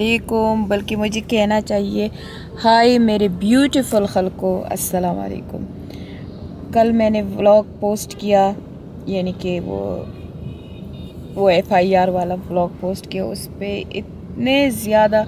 वालेकुम, बल्कि मुझे कहना चाहिए हाय मेरे ब्यूटीफुल खलको, अस्सलाम वालेकुम। कल मैंने व्लॉग पोस्ट किया, यानी कि वो FIR वाला व्लॉग पोस्ट किया। उस पर इतने ज़्यादा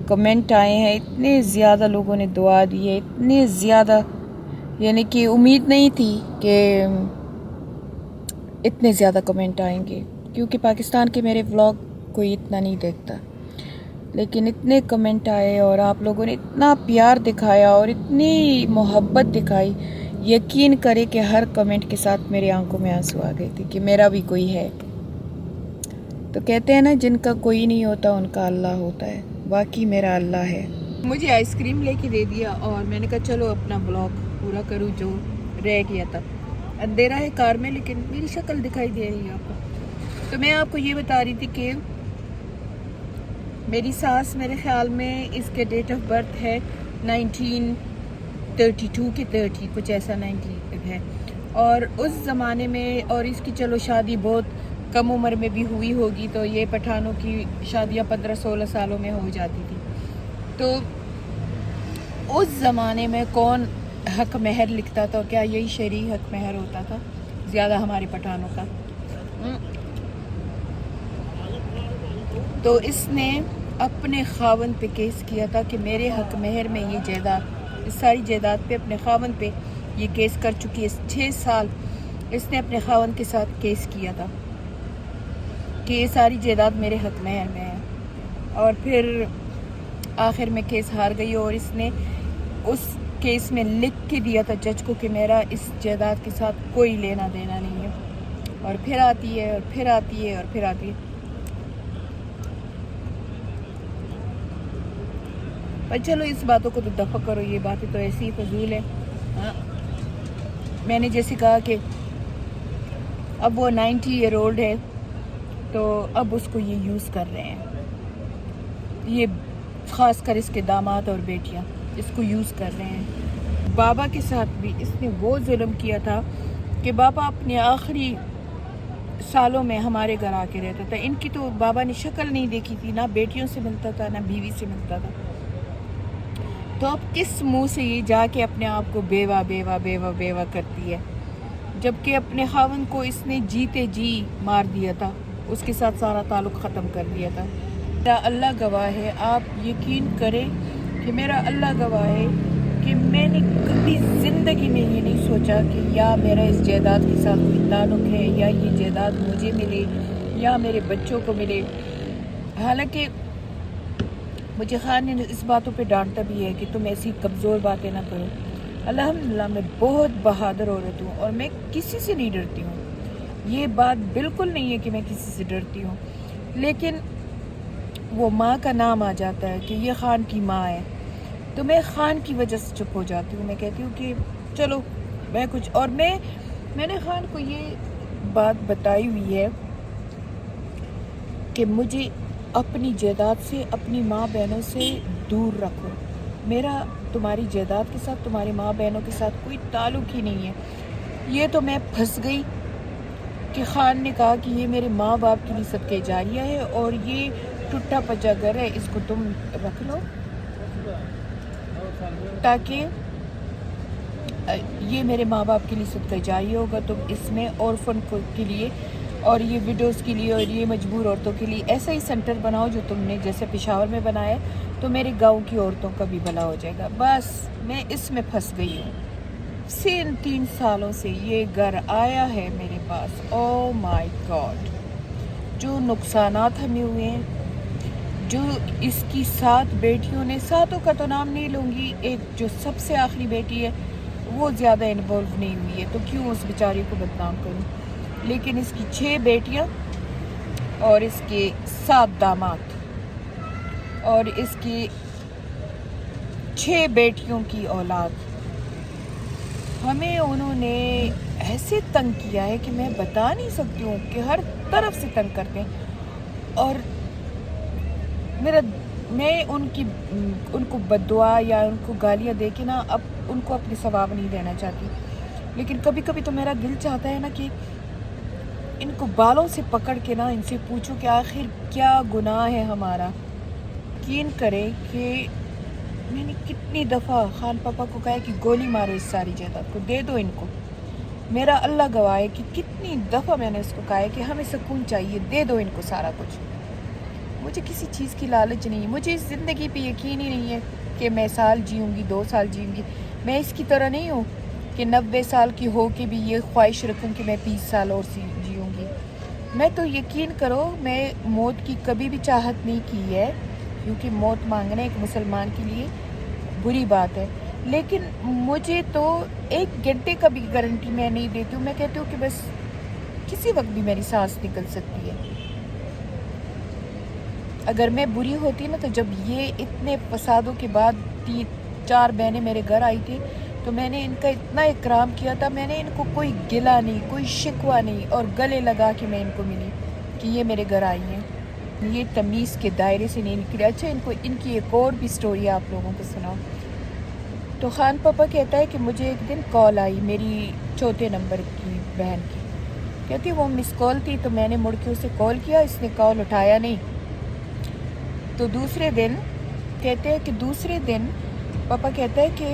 कमेंट आए हैं, इतने ज़्यादा लोगों ने दुआ दी है, इतने ज़्यादा, यानी कि उम्मीद नहीं थी कि इतने ज़्यादा कमेंट आएंगे, क्योंकि पाकिस्तान के मेरे व्लॉग कोई इतना नहीं देखता। लेकिन इतने कमेंट आए और आप लोगों ने इतना प्यार दिखाया और इतनी मोहब्बत दिखाई, यकीन करें कि हर कमेंट के साथ मेरी आंखों में आंसू आ गए थे कि मेरा भी कोई है। तो कहते हैं ना, जिनका कोई नहीं होता उनका अल्लाह होता है। बाकी मेरा अल्लाह है। मुझे आइसक्रीम लेके दे दिया और मैंने कहा चलो अपना ब्लॉग पूरा करूँ जो रह गया था। अंधेरा है कार में, लेकिन मेरी शक्ल दिखाई दे रही है आपको। तो मैं आपको ये बता रही थी कि मेरी सास, मेरे ख्याल में इसके डेट ऑफ बर्थ है 1932 के 30 कुछ ऐसा 90 है। और उस ज़माने में, और इसकी चलो शादी बहुत कम उम्र में भी हुई होगी, तो ये पठानों की शादियाँ 15-16 सालों में हो जाती थी। तो उस ज़माने में कौन हक महर लिखता था? क्या यही शरई हक महर होता था ज़्यादा हमारे पठानों का? तो इसने अपने खावन पे केस किया था कि मेरे हक महर में ये जायदाद, इस सारी जायदाद पे अपने खावन पे ये केस कर चुकी है। 6 साल इसने अपने खावन के साथ केस किया था कि ये सारी जायदाद मेरे हक महर में है। और फिर आखिर में केस हार गई और इसने उस केस में लिख के दिया था जज को कि मेरा इस जायदाद के साथ कोई लेना देना नहीं है। और फिर आती है और फिर आती है और फिर आती है। पर चलो इस बातों को तो दफ़ा करो, ये बातें तो ऐसी ही फजूल है। हाँ, मैंने जैसे कहा कि अब वो 90 ईयर ओल्ड है, तो अब उसको ये यूज़ कर रहे हैं, ये ख़ास कर इसके दामाद और बेटियां इसको यूज़ कर रहे हैं। बाबा के साथ भी इसने वो जुल्म किया था कि बाबा अपने आखिरी सालों में हमारे घर आके रहता था। इनकी तो बाबा ने शक्ल नहीं देखी थी, ना बेटियों से मिलता था ना बीवी से मिलता था। तो अब किस मुंह से ये जाके अपने आप को बेवा बेवा बेवा बेवा करती है, जबकि अपने खावन को इसने जीते जी मार दिया था, उसके साथ सारा ताल्लुक़ ख़त्म कर दिया था। मेरा अल्लाह गवाह है, आप यकीन करें कि मेरा अल्लाह गवाह है कि मैंने कभी ज़िंदगी में ये नहीं सोचा कि या मेरा इस जायदाद के साथ कोई ताल्लुक़ है, या ये जायदाद मुझे मिले या मेरे बच्चों को मिले। हालांकि मुझे खान ने इस बातों पे डांटता भी है कि तुम ऐसी कमज़ोर बातें ना करो। अल्हम्दुलिल्लाह मैं बहुत बहादुर औरत हूँ और मैं किसी से नहीं डरती हूँ। ये बात बिल्कुल नहीं है कि मैं किसी से डरती हूँ, लेकिन वो माँ का नाम आ जाता है कि ये खान की माँ है, तो मैं खान की वजह से चुप हो जाती हूँ। मैं कहती हूँ कि चलो मैं कुछ, और मैंने खान को ये बात बताई हुई है कि मुझे अपनी जायदाद से, अपनी माँ बहनों से दूर रखो। मेरा तुम्हारी जायदाद के साथ, तुम्हारी माँ बहनों के साथ कोई ताल्लुक़ ही नहीं है। ये तो मैं फंस गई कि खान ने कहा कि ये मेरे माँ बाप के लिए सदके जारिया है और ये टूटा पचा घर है, इसको तुम रख लो, ताकि ये मेरे माँ बाप के लिए सदका जारिया होगा। तुम इसमें ऑर्फन के लिए और ये विडोज़ के लिए और ये मजबूर औरतों के लिए ऐसा ही सेंटर बनाओ जो तुमने जैसे पेशावर में बनाया, तो मेरे गांव की औरतों का भी भला हो जाएगा। बस मैं इसमें फंस गई हूँ। 3 सालों से ये घर आया है मेरे पास। ओह माय गॉड, जो नुकसानात हमें हुए हैं, जो इसकी 7 बेटियों ने, 7 का तो नाम नहीं लूँगी, एक जो सबसे आखिरी बेटी है वो ज़्यादा इन्वॉल्व नहीं हुई है, तो क्यों उस बेचारी को बदनाम करूँ। लेकिन इसकी 6 बेटियां और इसके 7 दामाद और इसकी 6 बेटियों की औलाद, हमें उन्होंने ऐसे तंग किया है कि मैं बता नहीं सकती हूँ, कि हर तरफ से तंग करते हैं। और मैं उनको बद्दुआ या उनको गालियाँ दे के ना अब उनको अपनी सवाब नहीं देना चाहती, लेकिन कभी कभी तो मेरा दिल चाहता है ना कि इनको बालों से पकड़ के ना इनसे पूछूं कि आखिर क्या गुनाह है हमारा यकीन करें कि मैंने कितनी दफ़ा खान पापा को कहा कि गोली मारो इस सारी जायदाद को, दे दो इनको। मेरा अल्लाह गवाह है कि कितनी दफ़ा मैंने उसको कहा है कि हमें सुकून चाहिए, दे दो इनको सारा कुछ। मुझे किसी चीज़ की लालच नहीं है, मुझे इस ज़िंदगी पे यकीन ही नहीं है कि मैं साल जीऊँगी 2 साल जीऊँगी। मैं इसकी तरह नहीं हूँ कि 90 साल की हो के भी ये ख्वाहिश रखूँ कि मैं 20 साल और जीऊँगी। मैं तो यकीन करो मैं मौत की कभी भी चाहत नहीं की है, क्योंकि मौत मांगना एक मुसलमान के लिए बुरी बात है। लेकिन मुझे तो 1 घंटे का भी गारंटी मैं नहीं देती हूँ। मैं कहती हूँ कि बस किसी वक्त भी मेरी सांस निकल सकती है। अगर मैं बुरी होती ना, तो जब ये इतने फसादों के बाद 3-4 बहनें मेरे घर आई थी, तो मैंने इनका इतना इकराम किया था। मैंने इनको कोई गिला नहीं, कोई शिकवा नहीं, और गले लगा के मैं इनको मिली कि ये मेरे घर आई हैं, ये तमीज़ के दायरे से नहीं निकले। अच्छा, इनकी एक और भी स्टोरी आप लोगों को सुनाओ। तो खान पापा कहता है कि मुझे एक दिन कॉल आई मेरी चौथे नंबर की बहन की, कहती वो मिस कॉल थी, तो मैंने मुड़ के उसे कॉल किया, इसने कॉल उठाया नहीं। तो दूसरे दिन कहते हैं कि दूसरे दिन पापा कहता है कि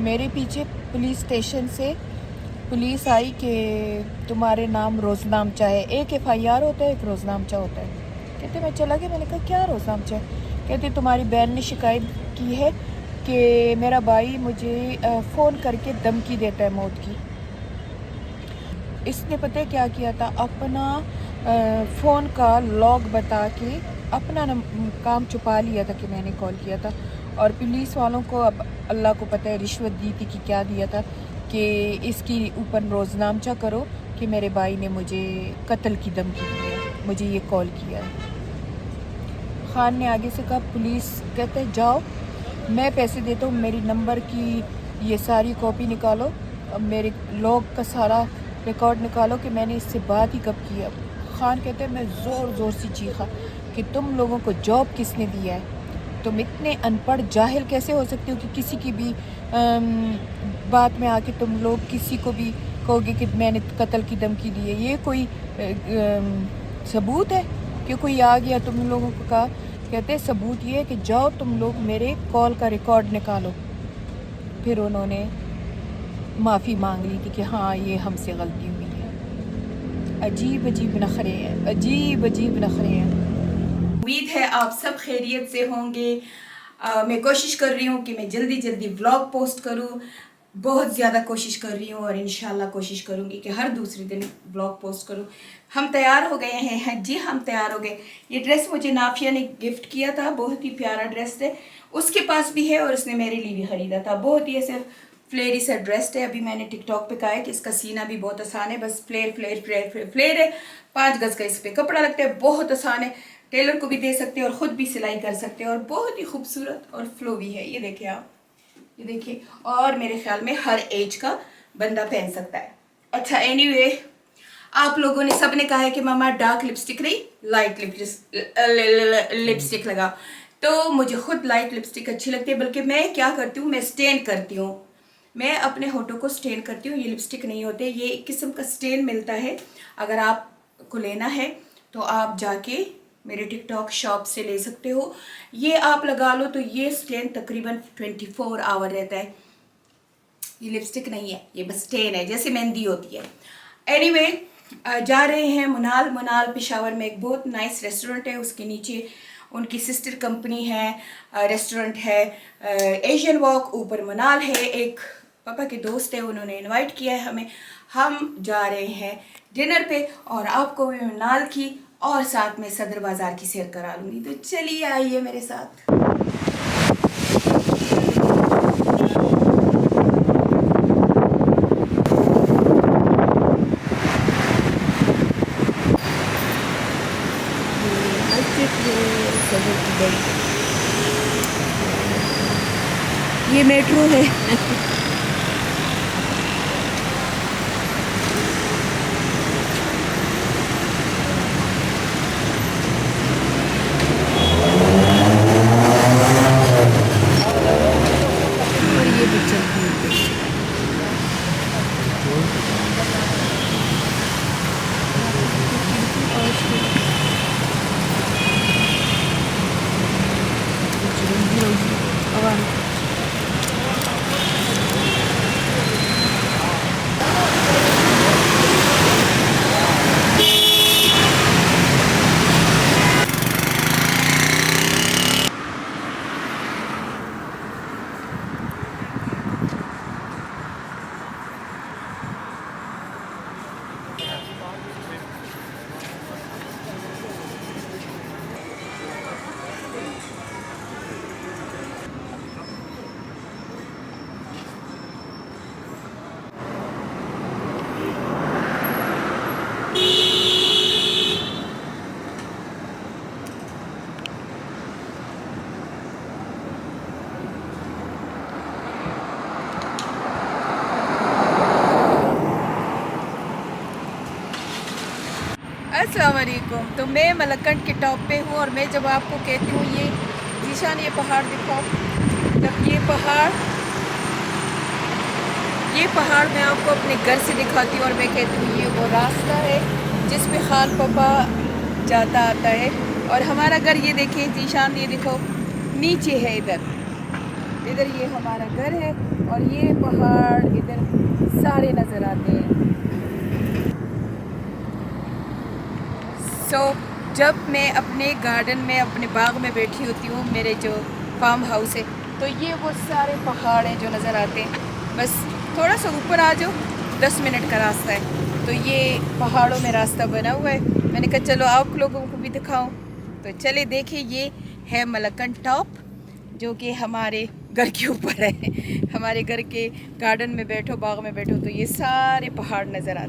मेरे पीछे पुलिस स्टेशन से पुलिस आई कि तुम्हारे नाम रोज़नामचा है। एक FIR होता है, एक रोज़नामचा होता है। कहते मैं चला गया, मैंने कहा क्या रोज़नामचा है? कहते तुम्हारी बहन ने शिकायत की है कि मेरा भाई मुझे फ़ोन करके धमकी देता है मौत की। इसने पता है क्या किया था, अपना फ़ोन का लॉग बता के अपना काम छुपा लिया था कि मैंने कॉल किया था। और पुलिस वालों को अब अल्लाह को पता है रिश्वत दी थी कि क्या दिया था, कि इसकी ऊपर रोज़नामचा करो कि मेरे भाई ने मुझे कत्ल की धमकी दी है, मुझे ये कॉल किया है। खान ने आगे से कहा, पुलिस कहते हैं जाओ मैं पैसे देता हूँ, मेरी नंबर की ये सारी कॉपी निकालो, अब मेरे लॉग का सारा रिकॉर्ड निकालो कि मैंने इससे बात ही कब की है। खान कहते हैं मैं ज़ोर ज़ोर से चीखा कि तुम लोगों को जॉब किसने दिया है? तुम इतने अनपढ़ जाहिल कैसे हो सकते हो कि किसी की भी बात में आके तुम लोग किसी को भी कहोगे कि मैंने कत्ल की धमकी दी है? ये कोई सबूत है कि कोई आ गया तुम लोगों को कहा? कहते हैं सबूत ये है कि जाओ तुम लोग मेरे कॉल का रिकॉर्ड निकालो। फिर उन्होंने माफ़ी मांग ली थी कि हाँ ये हमसे गलती हुई है। अजीब अजीब नखरे हैं, अजीब अजीब नखरे हैं। उम्मीद है आप सब खैरियत से होंगे। मैं कोशिश कर रही हूँ कि मैं जल्दी जल्दी व्लॉग पोस्ट करूँ, बहुत ज़्यादा कोशिश कर रही हूँ, और इंशाल्लाह कोशिश करूँगी कि हर दूसरे दिन व्लॉग पोस्ट करूँ। हम तैयार हो गए हैं, जी हम तैयार हो गए। ये ड्रेस मुझे नाफिया ने गिफ्ट किया था, बहुत ही प्यारा ड्रेस है, उसके पास भी है और उसने मेरे लिए भी ख़रीदा था। बहुत ही ऐसे फ्लेरी सा ड्रेस है। अभी मैंने टिकटॉक पे कहा है कि इसका सीना भी बहुत आसान है, बस फ्लेयर फ्लेयर फ्लेयर फ्लेयर फ्लेयर है। 5 गज का इस पर कपड़ा लगता है, बहुत आसान है, टेलर को भी दे सकते हैं और ख़ुद भी सिलाई कर सकते हैं, और बहुत ही खूबसूरत और फ्लो भी है। ये देखिए आप, ये देखिए, और मेरे ख्याल में हर एज का बंदा पहन सकता है। अच्छा एनीवे, आप लोगों ने सब ने कहा है कि मामा डार्क लिपस्टिक नहीं लाइट लिपस्टिक लगाओ, तो मुझे खुद लाइट लिपस्टिक अच्छी लगती है। बल्कि मैं क्या करती हूँ, मैं स्टेन करती हूँ, मैं अपने होठों को स्टेन करती हूँ। ये लिपस्टिक नहीं होते, ये एक किस्म का स्टेन मिलता है। अगर आपको लेना है तो आप जाके मेरे टिकटॉक शॉप से ले सकते हो। ये आप लगा लो तो ये स्टेन तकरीबन 24 आवर रहता है। ये लिपस्टिक नहीं है, ये बस स्टेन है, जैसे मेहंदी होती है। एनीवे, जा रहे हैं मुनाल पेशावर में एक बहुत नाइस रेस्टोरेंट है, उसके नीचे उनकी सिस्टर कंपनी है, रेस्टोरेंट है एशियन वॉक, ऊपर मुनाल है। एक पापा के दोस्त है, उन्होंने इनवाइट किया है हमें। हम जा रहे हैं डिनर पे, और आपको भी मुनाल की और साथ में सदर बाज़ार की सैर करा लूँगी। तो चलिए आइए मेरे साथ। ये मेट्रो है। one. अस्सलाम वालेकुम। तो मैं मलकंड के टॉप पे हूँ और मैं जब आपको कहती हूँ ये जीशान ये पहाड़ दिखाओ, तब ये पहाड़ मैं आपको अपने घर से दिखाती हूँ और मैं कहती हूँ ये वो रास्ता है जिस पे खान पापा जाता आता है। और हमारा घर ये देखें जीशान, ये देखो नीचे है, इधर ये हमारा घर है और ये पहाड़ इधर सारे नज़र आते हैं। जब मैं अपने गार्डन में अपने बाग में बैठी होती हूँ, मेरे जो फार्म हाउस है, तो ये वो सारे पहाड़ हैं जो नज़र आते हैं। बस थोड़ा सा ऊपर आ जाओ, 10 मिनट का रास्ता है। तो ये पहाड़ों में रास्ता बना हुआ है। मैंने कहा चलो आप लोगों को भी दिखाऊं, तो चले देखिए। ये है मलकंड टॉप जो कि हमारे घर के ऊपर है। हमारे घर के गार्डन में बैठो, बाग में बैठो, तो ये सारे पहाड़ नज़र आते हैं।